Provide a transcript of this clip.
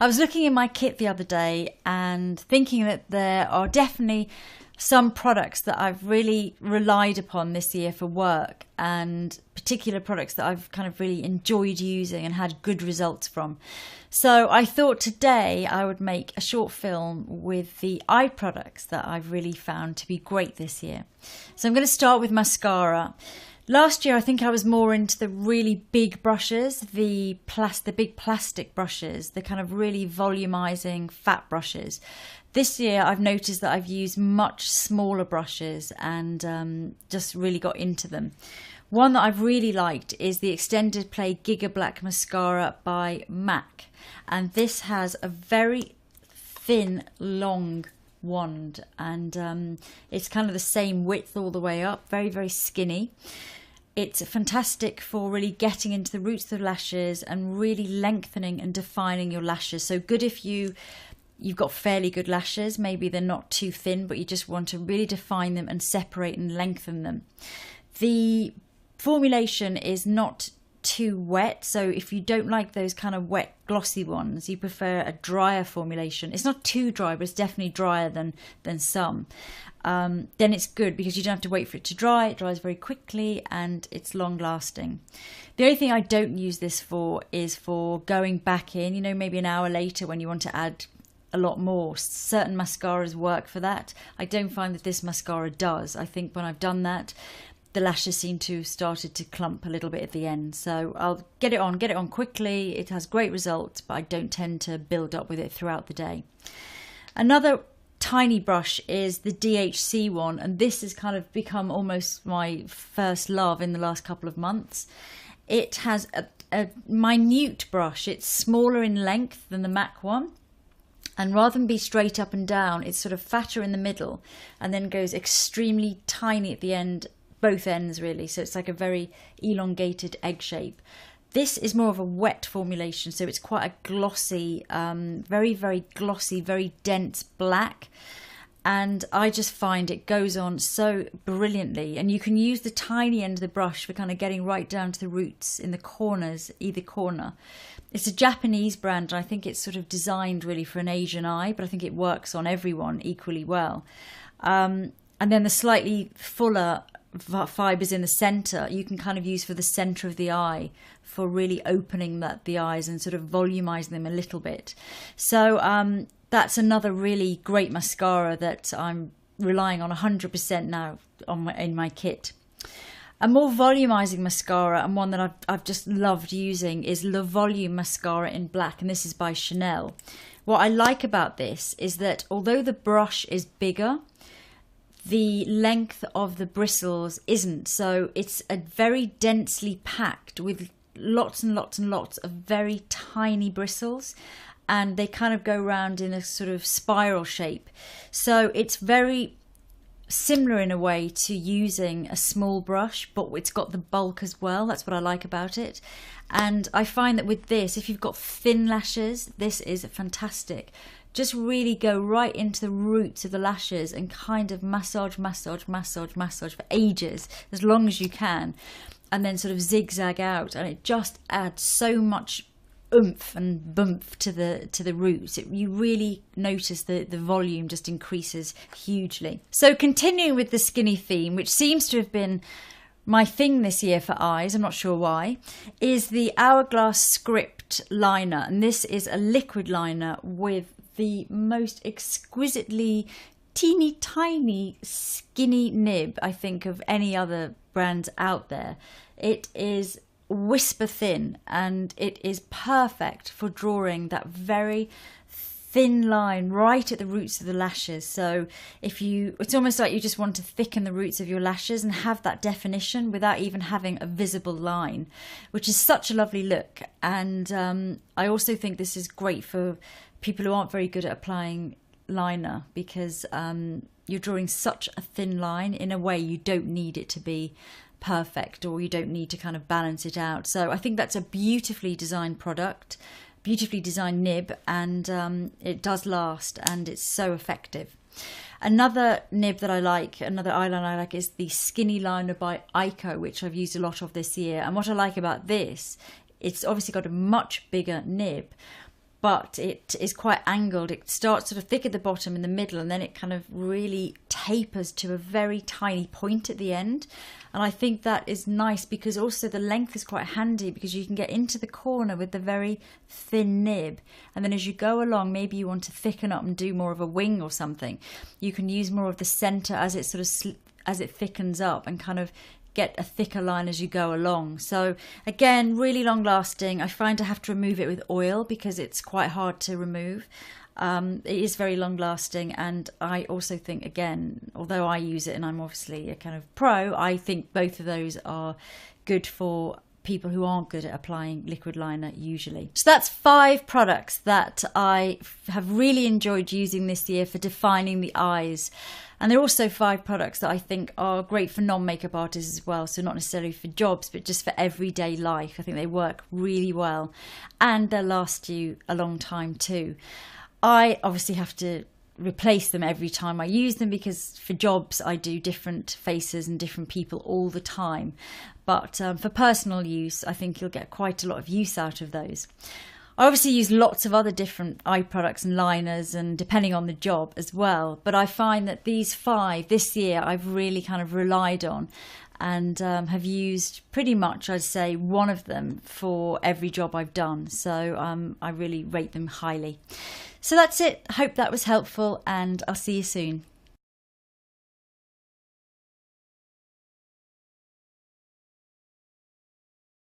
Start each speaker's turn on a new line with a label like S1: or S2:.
S1: I was looking in my kit the other day and thinking that there are definitely some products that I've really relied upon this year for work, and particular products that I've kind of really enjoyed using and had good results from. So I thought today I would make a short film with the eye products that I've really found to be great this year. So I'm going to start with mascara. Last year I think I was more into the really big brushes, the big plastic brushes, the kind of really volumizing fat brushes. This year I've noticed that I've used much smaller brushes and just really got into them. One that I've really liked is the Extended Play Giga Black Mascara by MAC. And this has a very thin, long wand, and it's kind of the same width all the way up, very, very skinny. It's fantastic for really getting into the roots of the lashes and really lengthening and defining your lashes. So good if you've got fairly good lashes, maybe they're not too thin, but you just want to really define them and separate and lengthen them. The formulation is not too wet, so if you don't like those kind of wet glossy ones, you prefer a drier formulation. It's not too dry, but it's definitely drier than some. Then it's good because you don't have to wait for it to dry. It dries very quickly and it's long lasting. The only thing I don't use this for is for going back in, maybe an hour later when you want to add a lot more. Certain mascaras work for that. I don't find that this mascara does. I think when I've done that, the lashes seem to have started to clump a little bit at the end. So I'll get it on quickly. It has great results, but I don't tend to build up with it throughout the day. Another tiny brush is the DHC one, and this has kind of become almost my first love in the last couple of months. It has a minute brush. It's smaller in length than the MAC one. And rather than be straight up and down, it's sort of fatter in the middle and then goes extremely tiny at the end, both ends really. So it's like a very elongated egg shape. This is more of a wet formulation, so it's quite a glossy, very, very glossy, very dense black. And I just find it goes on so brilliantly. And you can use the tiny end of the brush for kind of getting right down to the roots in the corners, either corner. It's a Japanese brand, and I think it's sort of designed really for an Asian eye, but I think it works on everyone equally well. And then the slightly fuller fibers in the center you can kind of use for the center of the eye, for really opening the eyes and sort of volumizing them a little bit. So that's another really great mascara that I'm relying on 100% now in my kit. A more volumizing mascara, and one that I've just loved using, is Le Volume Mascara in black, and this is by Chanel. What I like about this is that although the brush is bigger, the length of the bristles isn't. So it's a very densely packed with lots and lots and lots of very tiny bristles, and they kind of go around in a sort of spiral shape. So it's very similar in a way to using a small brush, but it's got the bulk as well. That's what I like about it. And I find that with this, if you've got thin lashes, this is fantastic. Just really go right into the roots of the lashes and kind of massage for ages, as long as you can, and then sort of zigzag out, and it just adds so much oomph and bump to the roots. You really notice the volume just increases hugely. So continuing with the skinny theme, which seems to have been my thing this year for eyes, I'm not sure why, is the Hourglass Script liner. And this is a liquid liner with the most exquisitely teeny tiny skinny nib, I think, of any other brands out there. It is whisper thin, and it is perfect for drawing that very thin line right at the roots of the lashes. So it's almost like you just want to thicken the roots of your lashes and have that definition without even having a visible line, which is such a lovely look. And I also think this is great for people who aren't very good at applying liner, because you're drawing such a thin line. In a way, you don't need it to be perfect, or you don't need to kind of balance it out. So I think that's a beautifully designed product, beautifully designed nib, and it does last, and it's so effective. Another nib that I like, another eyeliner I like, is the Skinny Liner by Ico, which I've used a lot of this year. And what I like about this, it's obviously got a much bigger nib, but it is quite angled. It starts sort of thick at the bottom in the middle, and then it kind of really tapers to a very tiny point at the end. And I think that is nice because also the length is quite handy, because you can get into the corner with the very thin nib, and then as you go along, maybe you want to thicken up and do more of a wing or something, you can use more of the center as it sort of as it thickens up, and kind of get a thicker line as you go along. So again, really long lasting. I find I have to remove it with oil because it's quite hard to remove. It is very long lasting, and I also think, again, although I use it and I'm obviously a kind of pro, I think both of those are good for people who aren't good at applying liquid liner usually. So that's 5 products that I have really enjoyed using this year for defining the eyes. And there are also 5 products that I think are great for non-makeup artists as well. So not necessarily for jobs, but just for everyday life. I think they work really well, and they'll last you a long time too. I obviously have to replace them every time I use them, because for jobs I do different faces and different people all the time. But for personal use, I think you'll get quite a lot of use out of those. I obviously use lots of other different eye products and liners, and depending on the job as well. But I find that these 5 this year I've really kind of relied on, and have used pretty much, I'd say, one of them for every job I've done. So I really rate them highly. So that's it. I hope that was helpful, and I'll see you soon.